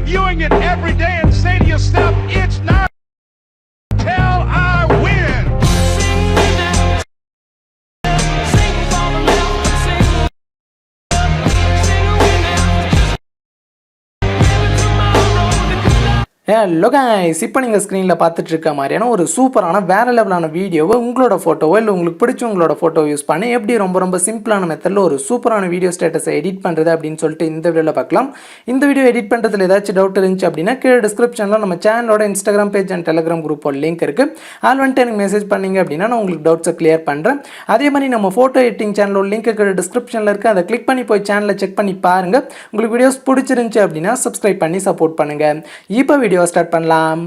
viewing it every day and say to yourself, it's not till I win. Hello guys, இப்போ நீங்கள் ஸ்க்ரீனில் பார்த்துட்டு இருக்க மாதிரியான ஒரு சூப்பரான வேறு லெவலான வீடியோவை உங்களோட ஃபோட்டோவோ இல்லை உங்களுக்கு பிடிச்ச உங்களோட ஃபோட்டோ யூஸ் பண்ணி எப்படி ரொம்ப சிம்பிளான மெத்தடில் ஒரு சூப்பரான வீடியோ ஸ்டேட்டஸை எடிட் பண்ணுறது அப்படின்னு சொல்லிட்டு இந்த வீடியோவில் பார்க்கலாம். இந்த வீடியோ எடிட் பண்ணுறதுல ஏதாச்சும் டவுட் இருந்துச்சு அப்படின்னா கீழே டிஸ்கிரிப்ஷனில் நம்ம சேனலோட இன்ஸ்டாகிராம் பேஜ் அண்ட் டெலிகிராம் குரூப்போட லிங்க் இருக்குது. ஆல் வந்துட்டு எனக்கு மெசேஜ் பண்ணிங்க அப்படின்னா நான் உங்களுக்கு டவுட்ஸை கிளியர் பண்ணுறேன். அதே மாதிரி நம்ம ஃபோட்டோ எடிட்டிங் சேனலோட லிங்க் கீழே டிஸ்கிரிப்ஷனில் இருக்குது. அதை கிளிக் பண்ணி போய் சேனலை செக் பண்ணி பாருங்கள். உங்களுக்கு வீடியோஸ் பிடிச்சிருந்துச்சு அப்படின்னா சப்ஸ்கிரைப் பண்ணி சப்போர்ட் பண்ணுங்கள். இப்போ வீடியோ ஸ்டார்ட் பண்ணலாம்.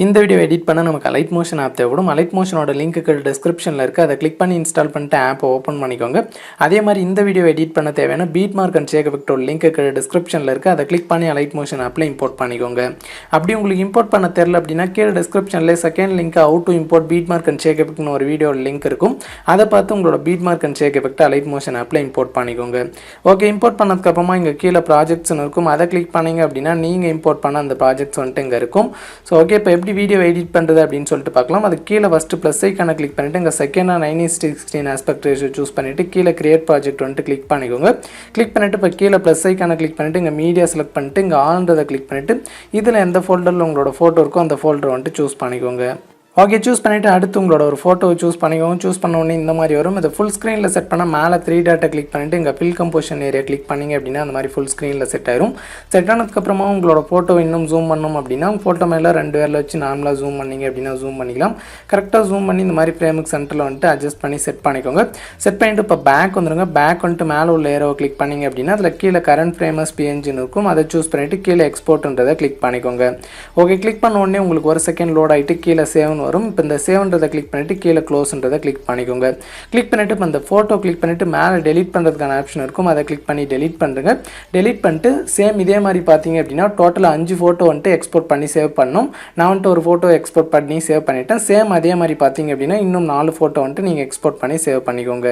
இந்த வீடியோ எடிட் பண்ண நமக்கு அலைட் மோஷன் ஆப் தேவைப்படும். அலைட் மோஷனோட லிங்க்கு டிஸ்கிரிப்ஷனில் இருக்குது. அதை கிளிக் பண்ணி இன்ஸ்டால் பண்ணிட்டு ஆப்பை ஓப்பன் பண்ணிக்கோங்க. அதே மாதிரி இந்த வீடியோ எடிட் பண்ண தேவையான பீட் மார்க் அண்ட் ஷேக் எஃபெக்டோட லிங்க்கு டிஸ்கிரிப்ஷனில் இருக்குது. அதை கிளிக் பண்ணி அலைட் மோஷன் ஆப்பில் இம்போர்ட் பண்ணிக்கோங்க. அப்படி உங்களுக்கு இம்போர்ட் பண்ண தெரில அப்படின்னா கீழே டிஸ்கிரிப்ஷனில் second link how to import beat mark and shake எஃபெக்ட்னு ஒரு வீடியோ லிங்க் இருக்கும். அதை பார்த்து உங்களோட beat mark and shake effect Alight Motion ஆப்பில் இம்போர்ட் பண்ணிக்கோங்க. ஓகே, இம்போர்ட் பண்ணதுக்கப்புறமா இங்கே கீழே ப்ராஜெக்ட்ஸ்னு இருக்கும். அதை கிளிக் பண்ணிங்க அப்படின்னா நீங்கள் இம்போர்ட் பண்ண அந்த ப்ராஜெக்ட்ஸ் வந்துட்டு இங்கே இருக்கும். ஸோ ஓகே, இப்போ எப்படி வீடியோ எடிட் பண்ணுறது அப்படின்னு சொல்லிட்டு பார்க்கலாம். அது கீழே ஃபஸ்ட்டு ப்ளஸ் ஐக்கான கிளிக் பண்ணிவிட்டு இங்கே செகண்டாக 9:16 ஆஸ்பெக்ட் ரேஷியோ சூஸ் பண்ணிவிட்டு கீழே கிரியேட் ப்ராஜெக்ட் வந்துட்டு கிளிக் பண்ணிக்கோங்க. கிளிக் பண்ணிவிட்டு இப்போ கீழே ப்ளஸ் ஐக்கான கிளிக் பண்ணிவிட்டு இங்கே மீடியா செலக்ட் பண்ணிவிட்டு இங்கே ஆல்ன்றதை கிளிக் பண்ணிவிட்டு இதில் எந்த ஃபோல்டரில் உங்களோட ஃபோட்டோ இருக்கோ அந்த ஃபோல்டர் வந்துட்டு சூஸ் பண்ணிக்கோங்க. ஓகே, சூஸ் பண்ணிவிட்டு அடுத்து உங்களோட ஒரு ஃபோட்டோவை சூஸ் பண்ணிக்கோங்க. சூஸ் பண்ண உடனே இந்த மாதிரி வரும். இதை ஃபுல் ஸ்க்ரீனில் செட் பண்ணால் மேலே 3 டாட்டை கிளிக் பண்ணிவிட்டு இங்கே ஃபில் கம்போஷன் ஏரியா கிளிக் பண்ணிங்க அப்படின்னா அந்த மாதிரி ஃபுல் ஸ்க்ரீனில் செட் ஆயிரும். செட் ஆனதுக்கப்புறமா உங்களோட ஃபோட்டோ இன்னும் ஜூம் பண்ணணும் அப்படின்னா ஃபோட்டோ மேலே 2 விரல வச்சு நார்மலாக ஜூம் பண்ணிங்க அப்படின்னா ஜூம் பண்ணிக்கலாம். கரெக்டாக ஜூம் பண்ணி இந்த மாதிரி ஃப்ரேமுக்கு சென்டரில் வந்துட்டு அட்ஜஸ்ட் பண்ணி செட் பண்ணிக்கோங்க. செட் பண்ணிவிட்டு இப்போ பேக் வந்துடுங்க. பேக் வந்துட்டு மேலே உள்ள ஏரோவை கிளிக் பண்ணிங்க அப்படின்னா அதில் கீழே கரண்ட் ஃப்ரேமஸ் பிஎன்ஜின்னு இருக்கும். அதை சூஸ் பண்ணிவிட்டு கீழே எக்ஸ்போர்ட்ன்றதை கிளிக் பண்ணிக்கோங்க. ஓகே, கிளிக் பண்ண உடனே உங்களுக்கு ஒரு செகண்ட் லோட் ஆகிட்டு கீழே சேவ்னு வரும். இப்போ இந்த சேவ்ன்றதை கிளிக் பண்ணிவிட்டு கீழே க்ளோஸ்ன்றதை கிளிக் பண்ணிக்கோங்க. கிளிக் பண்ணிவிட்டு இப்போ அந்த ஃபோட்டோ கிளிக் பண்ணிவிட்டு மேலே டெலிட் பண்ணுறதுக்கான ஆப்ஷன் இருக்கும். அதை கிளிக் பண்ணி டெலிட் பண்ணுறங்க. டெலிட் பண்ணிட்டு சேம் இதே மாதிரி பார்த்தீங்க அப்படின்னா டோட்டலாக 5 ஃபோட்டோ வந்துட்டு எக்ஸ்போர்ட் பண்ணி சேவ் பண்ணணும். நான் வந்துட்டு ஒரு ஃபோட்டோ எக்ஸ்போர்ட் பண்ணி சேவ் பண்ணிவிட்டேன். சேம் அதே மாதிரி பார்த்தீங்க அப்படின்னா இன்னும் 4 ஃபோட்டோ வந்துட்டு நீங்கள் எக்ஸ்போர்ட் பண்ணி சேவ் பண்ணிக்கோங்க.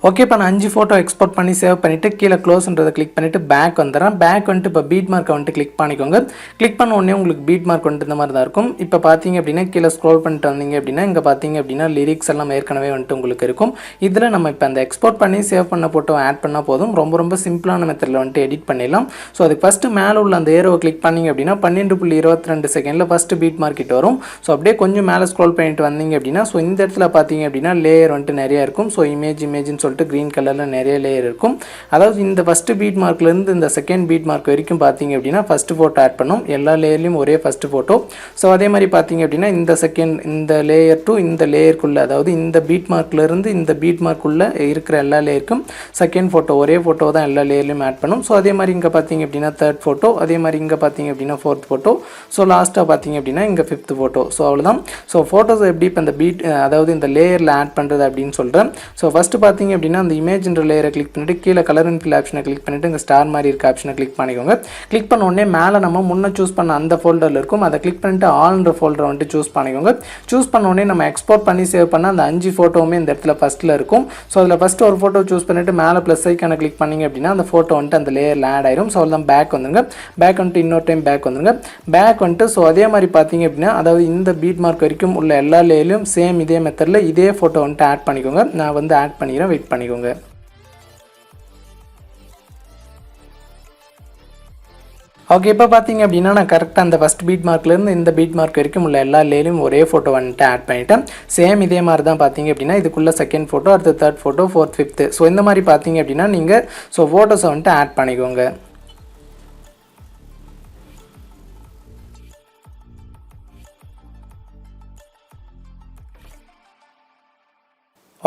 ஓகே, இப்போ நான் 5 ஃபோட்டோ எக்ஸ்போர்ட் பண்ணி சேவ் பண்ணிவிட்டு கீழே க்ளோஸ்ன்றதை கிளிக் பண்ணிவிட்டு பேக் வந்துடுறேன். பேக் வந்துட்டு இப்போ பீட் மார்க்கை வந்துட்டு கிளிக் பண்ணிக்கோங்க. கிளிக் பண்ண உடனே உங்களுக்கு பீட் மார்க் வந்துட்டு இந்த மாதிரி தான் இருக்கும். இப்போ பார்த்தீங்க அப்படின்னா கீழே ஸ்க்ரோல் பண்ணிட்டு வந்தீங்க அப்படின்னா இங்கே பார்த்தீங்க அப்படின்னா லிரிக்ஸ் எல்லாம் ஏற்கனவே வந்துட்டு உங்களுக்கு இருக்கும். இதில் நம்ம இப்போ அந்த எக்ஸ்போர்ட் பண்ணி சேவ் பண்ண ஃபோட்டோ ஆட் பண்ணால் போதும். ரொம்ப சிம்பிளான மெத்தடில் வந்துட்டு எடிட் பண்ணிடலாம். ஸோ அதுக்கு ஃபஸ்ட்டு மேலே உள்ள அந்த ஏரோவை கிளிக் பண்ணிங்க அப்படின்னா 12.22 செகண்டில் ஃபஸ்ட்டு பீட் மார்க்கிட்டு வரும். ஸோ அப்படியே கொஞ்சம் மேலே ஸ்க்ரோல் பண்ணிட்டு வந்தீங்க அப்படின்னா ஸோ இந்த இடத்துல பார்த்தீங்க அப்படின்னா லேயர் வந்துட்டு நிறையா இருக்கும். ஸோ இமேஜ்னு சொல்லிட்டு கிரீன் கலரில் நிறைய லேயர் இருக்கும். அதாவது இந்த ஃபஸ்ட்டு பீட் மார்க்லேருந்து இந்த செகண்ட் பீட் மார்க் வரைக்கும் பார்த்தீங்க அப்படின்னா ஃபஸ்ட்டு ஃபோட்டோ ஆட் பண்ணும். எல்லா லேயர்லையும் ஒரே ஃபஸ்ட்டு ஃபோட்டோ. ஸோ அதே மாதிரி பார்த்தீங்க அப்படின்னா இந்த லேயர் டு இந்த லேயருக்குள்ளே, அதாவது இந்த பீட் மார்க்லேருந்து இந்த பீட் மார்க்குள்ளே இருக்கிற எல்லா லேயருக்கும் செகண்ட் ஃபோட்டோ ஒரே ஃபோட்டோ தான் எல்லா லேயர்லையும் ஆட் பண்ணும். ஸோ அதே மாதிரி இங்கே பார்த்தீங்க அப்படின்னா 3rd ஃபோட்டோ, அதே மாதிரி இங்கே பார்த்தீங்க அப்படின்னா 4th ஃபோட்டோ, ஸோ லாஸ்ட்டாக பார்த்தீங்க அப்படின்னா இங்கே 5th ஃபோட்டோ. ஸோ அவ்வளோதான். ஸோ ஃபோட்டோஸ் எப்படி இப்போ இந்த பீட் அதாவது இந்த லேயரில் ஆட் பண்ணுறது அப்படின்னு சொல்கிறேன். ஸோ ஃபஸ்ட்டு பார்த்தீங்க அப்படின்னா அந்த இமேஜ்ன்ற லேயரை கிளிக் பண்ணிவிட்டு கீழே கலர் அண்ட் ஃபில் ஆப்ஷனை கிளிக் பண்ணிவிட்டு இங்கே ஸ்டார் மாதிரி இருக்க ஆப்ஷனை கிளிக் பண்ணிக்கோங்க. கிளிக் பண்ண உடனே மேலே நம்ம முன்னே சூஸ் பண்ண அந்த ஃபோல்டரில் இருக்கும். அதை கிளிக் பண்ணிட்டு ஆல்ன்ற ஃபோல்டரை வந்துட்டு சூஸ் பண்ணிக்கோங்க. சூஸ் பண்ண உடனே நம்ம எக்ஸ்போர்ட் பண்ணி சேவ் பண்ண அந்த 5 ஃபோட்டோவுமே இந்த இடத்துல ஃபஸ்ட்டில் இருக்கும். ஸோ அதில் ஃபஸ்ட்டு ஒரு ஃபோட்டோ சூஸ் பண்ணிவிட்டு மேலே ப்ளஸ் ஐக்கான கிளிக் பண்ணிங்க அப்படின்னா அந்த ஃபோட்டோ வந்துட்டு அந்த லேயரில் ஆட் ஆயிரும். ஸோ அவ்வளோதான். பேக் வந்துருங்க. பேக் வந்துட்டு இன்னொரு டைம் பேக் வந்துருங்க. பேக் வந்துட்டு ஸோ அதே மாதிரி பார்த்தீங்க அப்படின்னா அதாவது இந்த பீட் மார்க் வரைக்கும் உள்ள எல்லா லேயர்லையும் சேம் இதே மெத்தடில் இதே ஃபோட்டோ வந்துட்டு ஆட் பண்ணிக்கோங்க. நான் வந்து ஆட் பண்ணிக்கிறேன், வெயிட் பண்ணிக்கோங்க. ஓகே, இப்போ பார்த்தீங்க அப்படின்னா நான் கரெக்டாக அந்த ஃபஸ்ட் பீட் மார்க்லேருந்து இந்த பீட் மார்க் வரைக்கும் உள்ள எல்லா லேயர்லையும் ஒரே ஃபோட்டோ வந்துட்டு ஆட் பண்ணிவிட்டேன். சேம் இதே மாதிரி தான் பார்த்தீங்க அப்படின்னா இதுக்குள்ளே செகண்ட் ஃபோட்டோ, அடுத்து 3rd photo, 4th, 5th. So இந்த மாதிரி பார்த்தீங்க அப்படின்னா நீங்கள் ஸோ ஃபோட்டோஸை வந்துட்டு ஆட் பண்ணிக்கோங்க.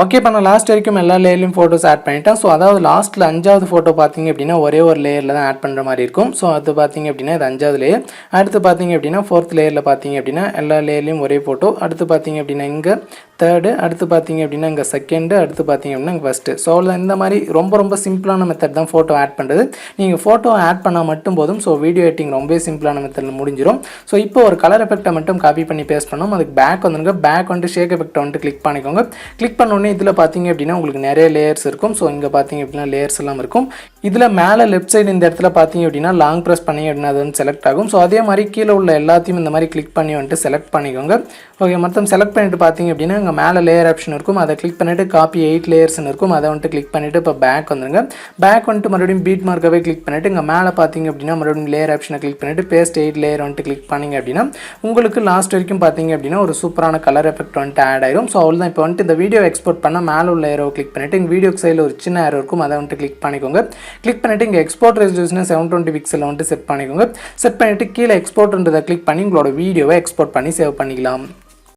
ஓகே, இப்போ நான் லாஸ்ட் வரைக்கும் எல்லா லேயர்லையும் ஃபோட்டோஸ் ஆட் பண்ணிட்டேன். ஸோ அதாவது லாஸ்ட்டில் 5வது ஃபோட்டோ பார்த்தீங்க அப்படின்னா ஒரே ஒரு லேயரில் தான் ஆட் பண்ணுற மாதிரி இருக்கும். ஸோ அது பார்த்தீங்க அப்படின்னா இது 5வது லேயர். அடுத்து பார்த்தீங்க அப்படின்னா 4th லேயரில் பார்த்தீங்க அப்படின்னா எல்லா லேயர்லையும் ஒரே ஃபோட்டோ. அடுத்து பார்த்தீங்க அப்படின்னா இங்கே தேர்டு, அடுத்து பார்த்தீங்க அப்படின்னா இங்கே செகண்டு, அடுத்து பார்த்தீங்க அப்படின்னா இங்கே ஃபஸ்ட்டு. ஸோ அவ்வளோ இந்த மாதிரி ரொம்ப சிம்பிளான மெத்தட் தான் ஃபோட்டோ ஆட் பண்ணுறது. நீங்கள் ஃபோட்டோ ஆட் பண்ணால் மட்டும் போதும். ஸோ வீடியோ எடிட்டிங் ரொம்பவே சிம்பிளான மெத்தடில் முடிஞ்சிடும். ஸோ இப்போ ஒரு கலர் எஃபெக்ட்டை மட்டும் காப்பி பண்ணி பேஸ்ட் பண்ணோம். அதுக்கு பேக் வந்துருங்க. பேக் வந்துட்டு ஷேக் எஃபெக்ட்டை வந்துட்டு கிளிக் பண்ணிக்கோங்க. கிளிக் பண்ணோடனே இதில் பார்த்தீங்க அப்படின்னா உங்களுக்கு நிறைய லேயர்ஸ் இருக்கும். ஸோ இங்கே பார்த்தீங்க அப்படின்னா லேயர்ஸ் எல்லாம் இருக்கும். இதில் மேலே லெஃப்ட் சைடு இந்த இடத்துல பார்த்தீங்க அப்படின்னா லாங் ப்ரெஸ் பண்ணி அப்படின்னா அது வந்து செலக்ட் ஆகும். ஸோ அதே மாதிரி கீழே உள்ள எல்லாத்தையும் இந்த மாதிரி கிளிக் பண்ணி வந்துட்டு செலக்ட் பண்ணிக்கோங்க. ஓகே, மொத்தம் செலக்ட் பண்ணிட்டு பார்த்தீங்க அப்படின்னா இங்கே மேலே லேயர் ஆப்ஷன் இருக்கும். அதை கிளிக் பண்ணிவிட்டு காப்பி 8 லேயர்ஸ்னு இருக்கும். அதை வந்துட்டு கிளிக் பண்ணிவிட்டு இப்போ பேக் வந்துருங்க. பேக் வந்துட்டு மறுபடியும் பீட் மார்க்கவே கிளிக் பண்ணிவிட்டு இங்கே மேலே பார்த்தீங்க அப்படின்னா மறுபடியும் லேயர் ஆப்ஷனை கிளிக் பண்ணிவிட்டு பேஸ்ட் 8 லேயர் வந்துட்டு கிளிக் பண்ணிங்க அப்படின்னா உங்களுக்கு லாஸ்ட் வரைக்கும் பார்த்தீங்க அப்படின்னா ஒரு சூப்பரான கலர் எஃபெக்ட் வந்துட்டு ஆட் ஆயிரும். ஸோ அவ்வளோதான். இப்போ வந்துட்டு இந்த வீடியோ எக்ஸ்போர்ட் பண்ண மேலே உள்ள ஏரோ கிளிக் பண்ணிவிட்டு இங்கே வீடியோக்கு சைடில் ஒரு சின்ன ஏரோ இருக்கும். அதை வந்துட்டு கிளிக் பண்ணிக்கோங்க. கிளிக் பண்ணிவிட்டு இங்கே எக்ஸ்போர்ட் ரெசல்யூஷனை 720 பிக்சலில் வந்துட்டு செட் பண்ணிக்கோங்க. செட் பண்ணிவிட்டு கீழே எக்ஸ்போர்ட்ன்றதை கிளிக் பண்ணி உங்களோட வீடியோவை எக்ஸ்போர்ட் பண்ணி சேவ் பண்ணிக்கலாம்.